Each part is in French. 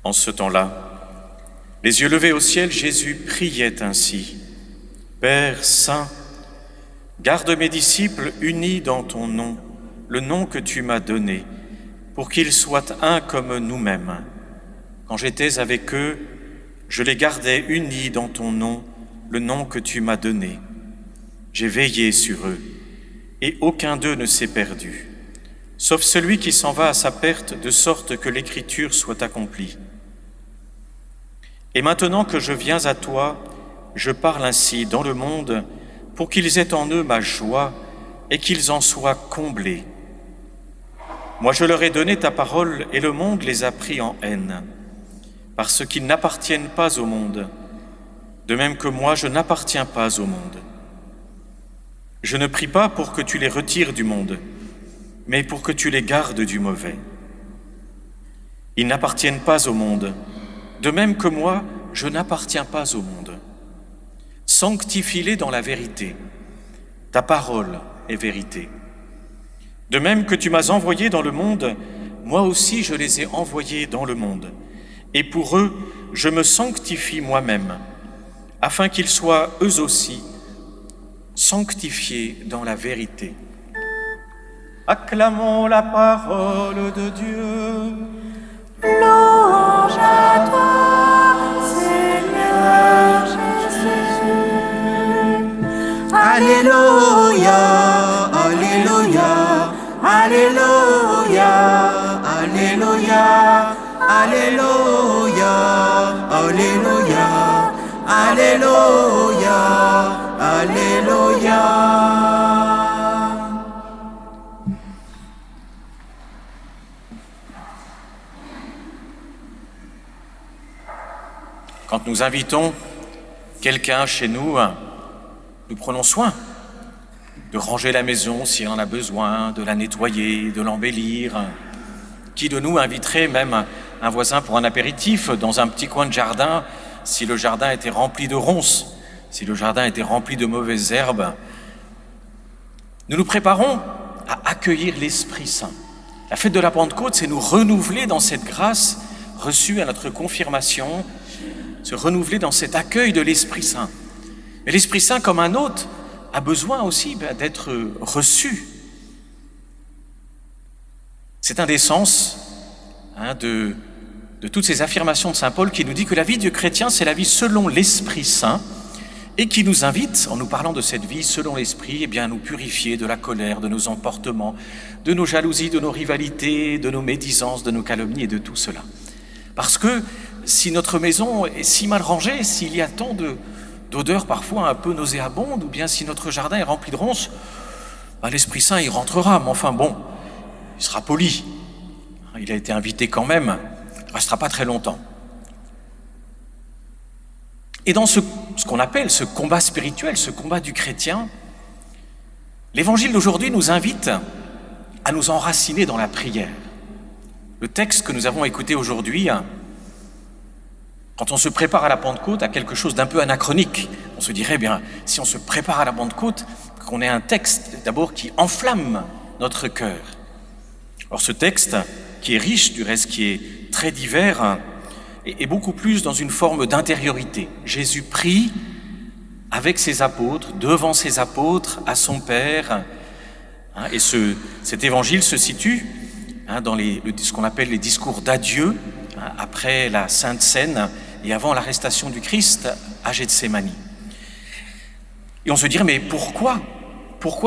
En ce temps-là, les yeux levés au ciel, Jésus priait ainsi. « Père saint, garde mes disciples unis dans ton nom, le nom que tu m'as donné, pour qu'ils soient un comme nous-mêmes. Quand j'étais avec eux, je les gardais unis dans ton nom, le nom que tu m'as donné. J'ai veillé sur eux, et aucun d'eux ne s'est perdu, sauf celui qui s'en va à sa perte, de sorte que l'Écriture soit accomplie. Et maintenant que je viens à toi, je parle ainsi dans le monde pour qu'ils aient en eux ma joie et qu'ils en soient comblés. Moi, je leur ai donné ta parole et le monde les a pris en haine, parce qu'ils n'appartiennent pas au monde, de même que moi, je n'appartiens pas au monde. Je ne prie pas pour que tu les retires du monde, mais pour que tu les gardes du mauvais. Ils n'appartiennent pas au monde, de même que moi, je n'appartiens pas au monde. Sanctifie-les dans la vérité. Ta parole est vérité. De même que tu m'as envoyé dans le monde, moi aussi je les ai envoyés dans le monde. Et pour eux, je me sanctifie moi-même, afin qu'ils soient eux aussi sanctifiés dans la vérité. Acclamons la parole de Dieu. Louange à toi, Seigneur Jésus. Alléluia, Alléluia, Alléluia, Alléluia, Alléluia, Alléluia, Alléluia, Alléluia. Quand nous invitons quelqu'un chez nous, nous prenons soin de ranger la maison s'il en a besoin, de la nettoyer, de l'embellir. Qui de nous inviterait même un voisin pour un apéritif dans un petit coin de jardin si le jardin était rempli de ronces, si le jardin était rempli de mauvaises herbes? Nous nous préparons à accueillir l'Esprit Saint. La fête de la Pentecôte, c'est nous renouveler dans cette grâce reçue à notre confirmation, se renouveler dans cet accueil de l'Esprit Saint. Mais l'Esprit Saint, comme un hôte, a besoin aussi d'être reçu. C'est un des sens de toutes ces affirmations de saint Paul qui nous dit que la vie du chrétien, c'est la vie selon l'Esprit Saint et qui nous invite, en nous parlant de cette vie selon l'Esprit, à nous purifier de la colère, de nos emportements, de nos jalousies, de nos rivalités, de nos médisances, de nos calomnies et de tout cela. Parce que si notre maison est si mal rangée, s'il y a tant d'odeurs parfois un peu nauséabondes, ou bien si notre jardin est rempli de ronces, l'Esprit Saint y rentrera, mais enfin bon, il sera poli. Il a été invité quand même, il ne restera pas très longtemps. Et dans ce qu'on appelle ce combat spirituel, ce combat du chrétien, l'Évangile d'aujourd'hui nous invite à nous enraciner dans la prière. Le texte que nous avons écouté aujourd'hui, quand on se prépare à la Pentecôte, a quelque chose d'un peu anachronique. On se dirait, si on se prépare à la Pentecôte, qu'on ait un texte d'abord qui enflamme notre cœur. Alors ce texte, qui est riche, du reste qui est très divers, est beaucoup plus dans une forme d'intériorité. Jésus prie avec ses apôtres, devant ses apôtres, à son Père. Et cet évangile se situe dans ce qu'on appelle les discours d'adieu, après la Sainte Seine et avant l'arrestation du Christ à Gethsémani. Et on se dirait, mais pourquoi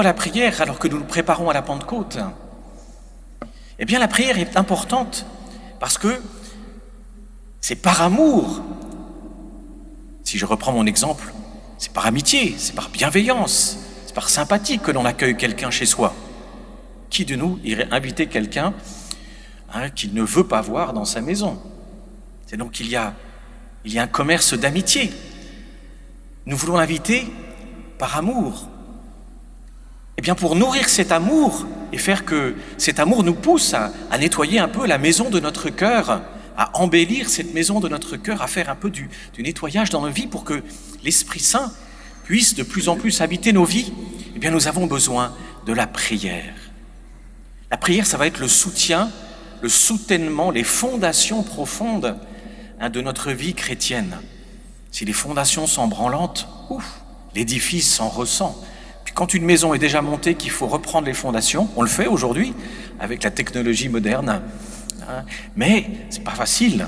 la prière alors que nous nous préparons à la Pentecôte? Eh bien, la prière est importante parce que c'est par amour. Si je reprends mon exemple, c'est par amitié, c'est par bienveillance, c'est par sympathie que l'on accueille quelqu'un chez soi. Qui de nous irait inviter quelqu'un qu'il ne veut pas voir dans sa maison? C'est donc il y a un commerce d'amitié. Nous voulons l'inviter par amour. Eh bien, pour nourrir cet amour et faire que cet amour nous pousse à nettoyer un peu la maison de notre cœur, à embellir cette maison de notre cœur, à faire un peu du nettoyage dans nos vies pour que l'Esprit Saint puisse de plus en plus habiter nos vies, eh bien, nous avons besoin de la prière. La prière, ça va être le soutien, le soutènement, les fondations profondes de notre vie chrétienne. Si les fondations sont branlantes, l'édifice s'en ressent. Puis quand une maison est déjà montée, qu'il faut reprendre les fondations, on le fait aujourd'hui avec la technologie moderne, mais c'est pas facile.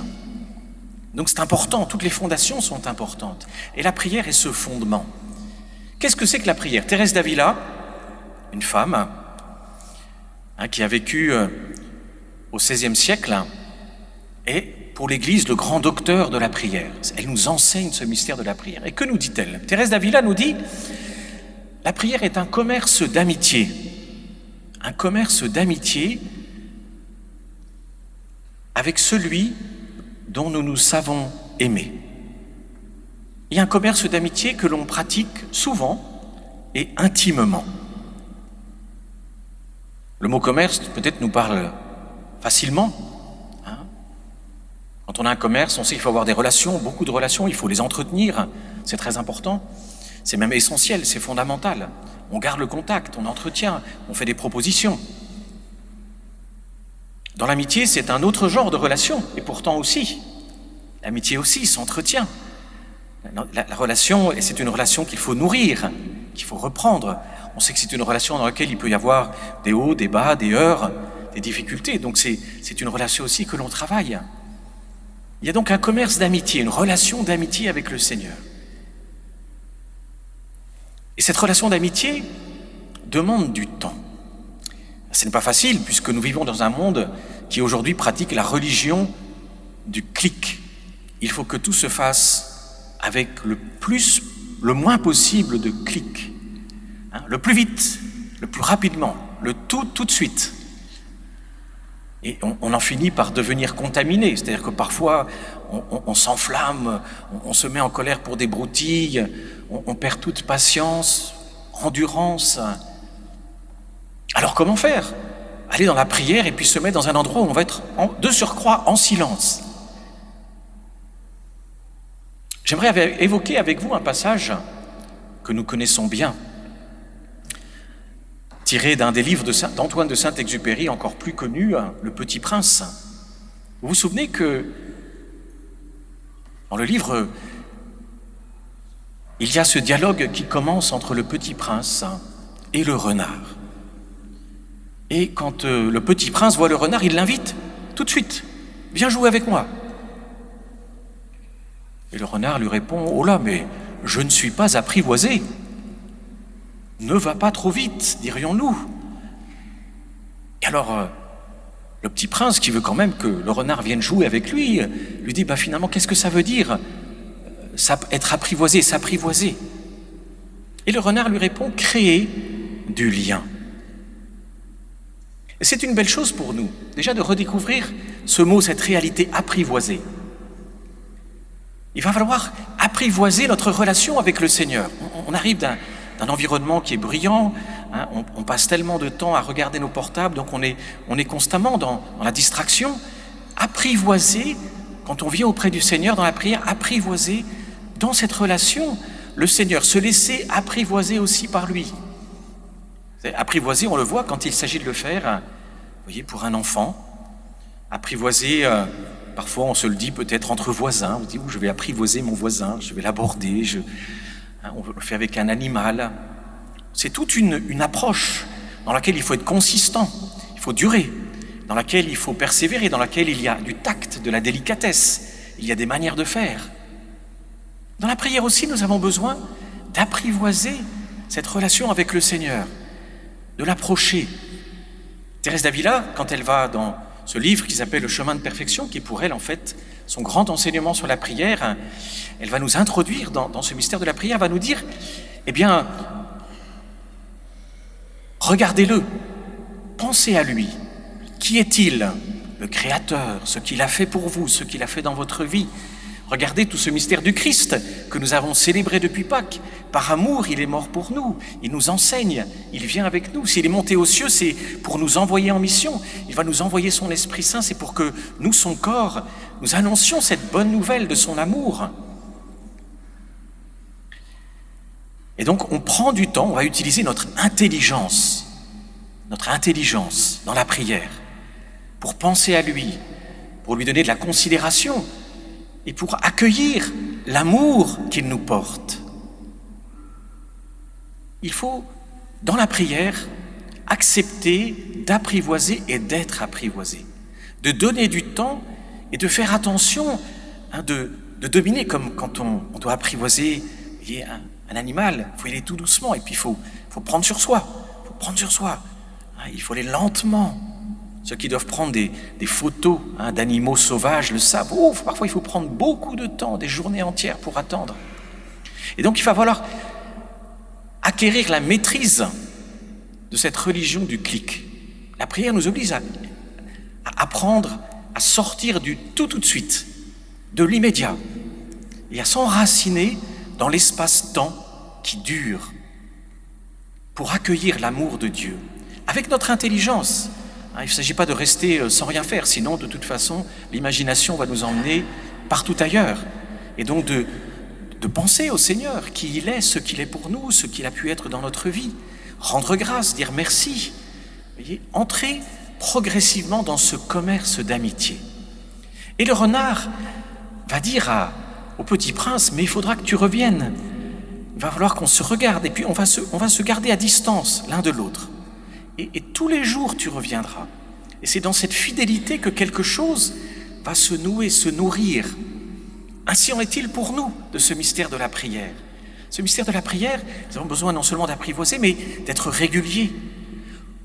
Donc c'est important, toutes les fondations sont importantes. Et la prière est ce fondement. Qu'est-ce que c'est que la prière? Thérèse d'Avila, une femme qui a vécu au XVIe siècle, est pour l'Église le grand docteur de la prière. Elle nous enseigne ce mystère de la prière. Et que nous dit-elle? Thérèse d'Avila nous dit: la prière est un commerce d'amitié. Un commerce d'amitié avec celui dont nous nous savons aimer. Il y a un commerce d'amitié que l'on pratique souvent et intimement. Le mot commerce peut-être nous parle facilement. Quand on a un commerce, on sait qu'il faut avoir des relations, beaucoup de relations, il faut les entretenir, c'est très important. C'est même essentiel, c'est fondamental. On garde le contact, on entretient, on fait des propositions. Dans l'amitié, c'est un autre genre de relation, et pourtant aussi. L'amitié aussi s'entretient. La relation, c'est une relation qu'il faut nourrir, qu'il faut reprendre. On sait que c'est une relation dans laquelle il peut y avoir des hauts, des bas, des heurts, des difficultés. Donc c'est une relation aussi que l'on travaille. Il y a donc un commerce d'amitié, une relation d'amitié avec le Seigneur. Et cette relation d'amitié demande du temps. Ce n'est pas facile puisque nous vivons dans un monde qui aujourd'hui pratique la religion du clic. Il faut que tout se fasse avec le moins possible de clics. Le plus vite, le plus rapidement, le tout de suite. Et on en finit par devenir contaminé, c'est-à-dire que parfois on s'enflamme, on se met en colère pour des broutilles, on perd toute patience, endurance. Alors comment faire? Aller dans la prière et puis se mettre dans un endroit où on va être de surcroît en silence. J'aimerais évoquer avec vous un passage que nous connaissons bien, tiré d'un des livres d'Antoine de Saint-Exupéry, encore plus connu, Le Petit Prince. Vous vous souvenez que dans le livre, il y a ce dialogue qui commence entre le Petit Prince et le renard. Et quand le Petit Prince voit le renard, il l'invite tout de suite. « Viens jouer avec moi !» Et le renard lui répond: « Oh là, mais je ne suis pas apprivoisé. Ne va pas trop vite, dirions-nous. » Et alors, le Petit Prince, qui veut quand même que le renard vienne jouer avec lui dit: « Finalement, qu'est-ce que ça veut dire, être apprivoisé, s'apprivoiser ?» Et le renard lui répond: « Créer du lien. » Et c'est une belle chose pour nous, déjà de redécouvrir ce mot, cette réalité apprivoisée. Il va falloir apprivoiser notre relation avec le Seigneur. On arrive d'un environnement qui est bruyant, on passe tellement de temps à regarder nos portables, donc on est constamment dans la distraction. Apprivoiser, quand on vient auprès du Seigneur dans la prière, apprivoiser dans cette relation le Seigneur, se laisser apprivoiser aussi par lui. Apprivoiser, on le voit quand il s'agit de le faire, vous voyez, pour un enfant. Apprivoiser, parfois on se le dit peut-être entre voisins, on dit: je vais apprivoiser mon voisin, je vais l'aborder, on le fait avec un animal. C'est toute une approche dans laquelle il faut être consistant, il faut durer, dans laquelle il faut persévérer, dans laquelle il y a du tact, de la délicatesse, il y a des manières de faire. Dans la prière aussi, nous avons besoin d'apprivoiser cette relation avec le Seigneur, de l'approcher. Thérèse d'Avila, quand elle va dans ce livre qui s'appelle Le chemin de perfection, qui est pour elle en fait son grand enseignement sur la prière, elle va nous introduire dans ce mystère de la prière, va nous dire: regardez-le, pensez à lui. Qui est-il? Le Créateur, ce qu'il a fait pour vous, ce qu'il a fait dans votre vie. Regardez tout ce mystère du Christ que nous avons célébré depuis Pâques. Par amour, il est mort pour nous, il nous enseigne, il vient avec nous. S'il est monté aux cieux, c'est pour nous envoyer en mission. Il va nous envoyer son Esprit Saint, c'est pour que nous, son corps, nous annoncions cette bonne nouvelle de son amour. Et donc, on prend du temps, on va utiliser notre intelligence dans la prière, pour penser à lui, pour lui donner de la considération, et pour accueillir l'amour qu'il nous porte. Il faut, dans la prière, accepter d'apprivoiser et d'être apprivoisé, de donner du temps et de faire attention, de dominer, comme quand on doit apprivoiser un animal. Il faut y aller tout doucement et puis il faut prendre sur soi. Il faut aller lentement. Ceux qui doivent prendre des photos d'animaux sauvages le savent. Parfois il faut prendre beaucoup de temps, des journées entières pour attendre. Et donc il va falloir acquérir la maîtrise de cette religion du clic. La prière nous oblige à apprendre à sortir du tout de suite, de l'immédiat, et à s'enraciner dans l'espace-temps qui dure pour accueillir l'amour de Dieu avec notre intelligence. Il ne s'agit pas de rester sans rien faire, sinon de toute façon l'imagination va nous emmener partout ailleurs, et donc de penser au Seigneur, qui il est, ce qu'il est pour nous, ce qu'il a pu être dans notre vie, rendre grâce, dire merci. Vous voyez, entrer progressivement dans ce commerce d'amitié. Et le renard va dire au petit prince, mais il faudra que tu reviennes. Il va falloir qu'on se regarde, et puis on va se garder à distance l'un de l'autre. Et tous les jours tu reviendras. Et c'est dans cette fidélité que quelque chose va se nouer, se nourrir. Ainsi en est-il pour nous de ce mystère de la prière. Ce mystère de la prière, nous avons besoin non seulement d'apprivoiser, mais d'être réguliers.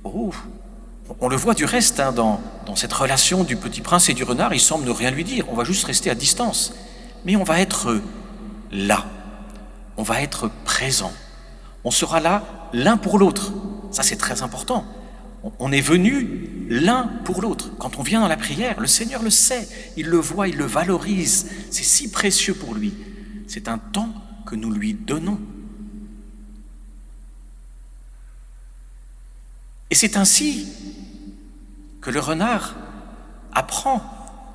On le voit du reste dans cette relation du petit prince et du renard, il semble ne rien lui dire, on va juste rester à distance. Mais on va être là, on va être présent, on sera là l'un pour l'autre. Ça c'est très important. On est venus l'un pour l'autre. Quand on vient dans la prière, le Seigneur le sait, il le voit, il le valorise. C'est si précieux pour lui. C'est un temps que nous lui donnons. Et c'est ainsi que le renard apprend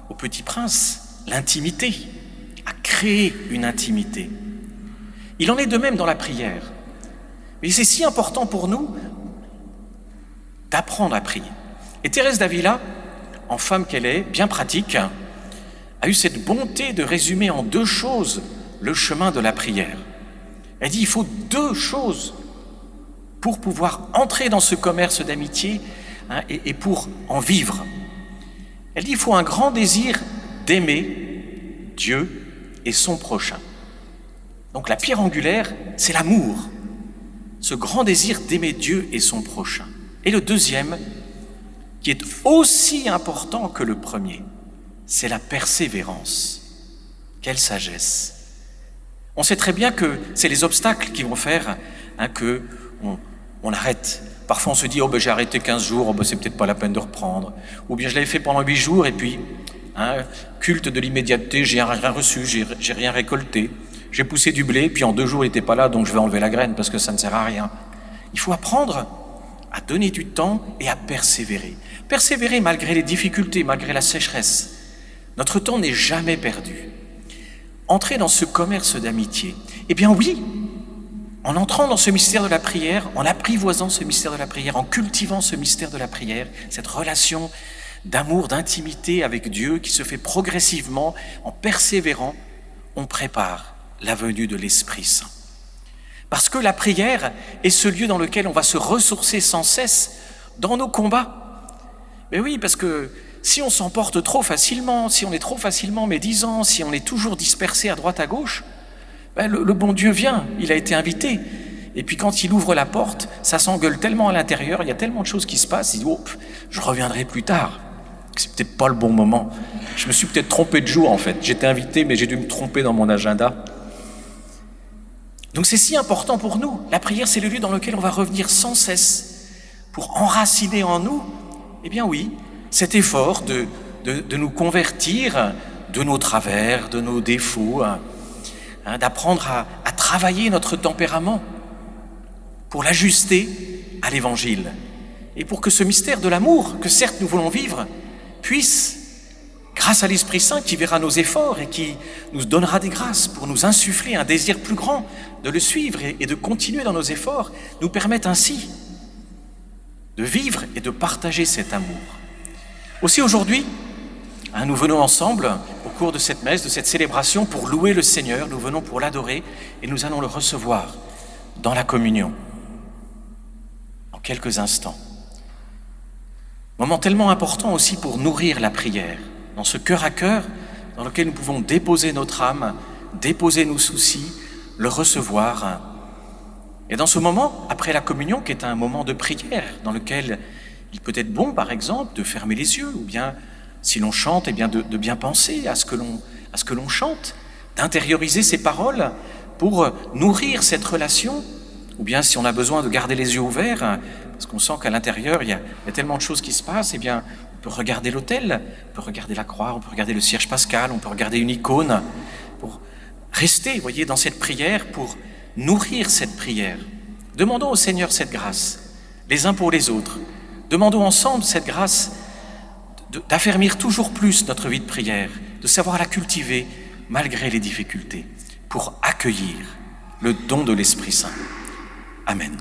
au petit prince l'intimité, à créer une intimité. Il en est de même dans la prière. Mais c'est si important pour nous d'apprendre à prier. Et Thérèse d'Avila, en femme qu'elle est, bien pratique, a eu cette bonté de résumer en 2 choses le chemin de la prière. Elle dit, il faut 2 choses pour pouvoir entrer dans ce commerce d'amitié et pour en vivre. Elle dit, il faut un grand désir d'aimer Dieu et son prochain. Donc la pierre angulaire, c'est l'amour, ce grand désir d'aimer Dieu et son prochain. Et le deuxième, qui est aussi important que le premier, c'est la persévérance. Quelle sagesse! On sait très bien que c'est les obstacles qui vont faire que on arrête. Parfois on se dit, j'ai arrêté 15 jours, c'est peut-être pas la peine de reprendre. Ou bien je l'avais fait pendant 8 jours et puis, culte de l'immédiateté, j'ai rien reçu, j'ai rien récolté. J'ai poussé du blé, puis en 2 jours il n'était pas là, donc je vais enlever la graine parce que ça ne sert à rien. Il faut apprendre à donner du temps et à persévérer. Persévérer malgré les difficultés, malgré la sécheresse. Notre temps n'est jamais perdu. Entrer dans ce commerce d'amitié, eh bien oui, en entrant dans ce mystère de la prière, en apprivoisant ce mystère de la prière, en cultivant ce mystère de la prière, cette relation d'amour, d'intimité avec Dieu qui se fait progressivement, en persévérant, on prépare la venue de l'Esprit Saint. Parce que la prière est ce lieu dans lequel on va se ressourcer sans cesse dans nos combats. Mais oui, parce que si on s'emporte trop facilement, si on est trop facilement médisant, si on est toujours dispersé à droite à gauche, le bon Dieu vient, il a été invité. Et puis quand il ouvre la porte, ça s'engueule tellement à l'intérieur, il y a tellement de choses qui se passent, il dit je reviendrai plus tard. C'est peut-être pas le bon moment. Je me suis peut-être trompé de jour en fait. J'étais invité, mais j'ai dû me tromper dans mon agenda. Donc c'est si important pour nous. La prière, c'est le lieu dans lequel on va revenir sans cesse pour enraciner en nous, eh bien oui, cet effort de nous convertir de nos travers, de nos défauts, d'apprendre à travailler notre tempérament pour l'ajuster à l'Évangile et pour que ce mystère de l'amour, que certes nous voulons vivre, puisse, grâce à l'Esprit Saint qui verra nos efforts et qui nous donnera des grâces pour nous insuffler un désir plus grand de le suivre et de continuer dans nos efforts, nous permettent ainsi de vivre et de partager cet amour. Aussi aujourd'hui, Nous venons ensemble au cours de cette messe, de cette célébration, pour louer le Seigneur, nous venons pour l'adorer et nous allons le recevoir dans la communion en quelques instants. Moment tellement important aussi pour nourrir la prière, dans ce cœur à cœur dans lequel nous pouvons déposer notre âme, déposer nos soucis, le recevoir. Et dans ce moment, après la communion, qui est un moment de prière, dans lequel il peut être bon, par exemple, de fermer les yeux, ou bien, si l'on chante, eh bien de bien penser à ce que l'on chante, d'intérioriser ces paroles pour nourrir cette relation, ou bien si on a besoin de garder les yeux ouverts, parce qu'on sent qu'à l'intérieur, il y a tellement de choses qui se passent, eh bien, on peut regarder l'autel, on peut regarder la croix, on peut regarder le cierge pascal, on peut regarder une icône, pour rester, vous voyez, dans cette prière, pour nourrir cette prière. Demandons au Seigneur cette grâce, les uns pour les autres. Demandons ensemble cette grâce d'affermir toujours plus notre vie de prière, de savoir la cultiver malgré les difficultés, pour accueillir le don de l'Esprit Saint. Amen.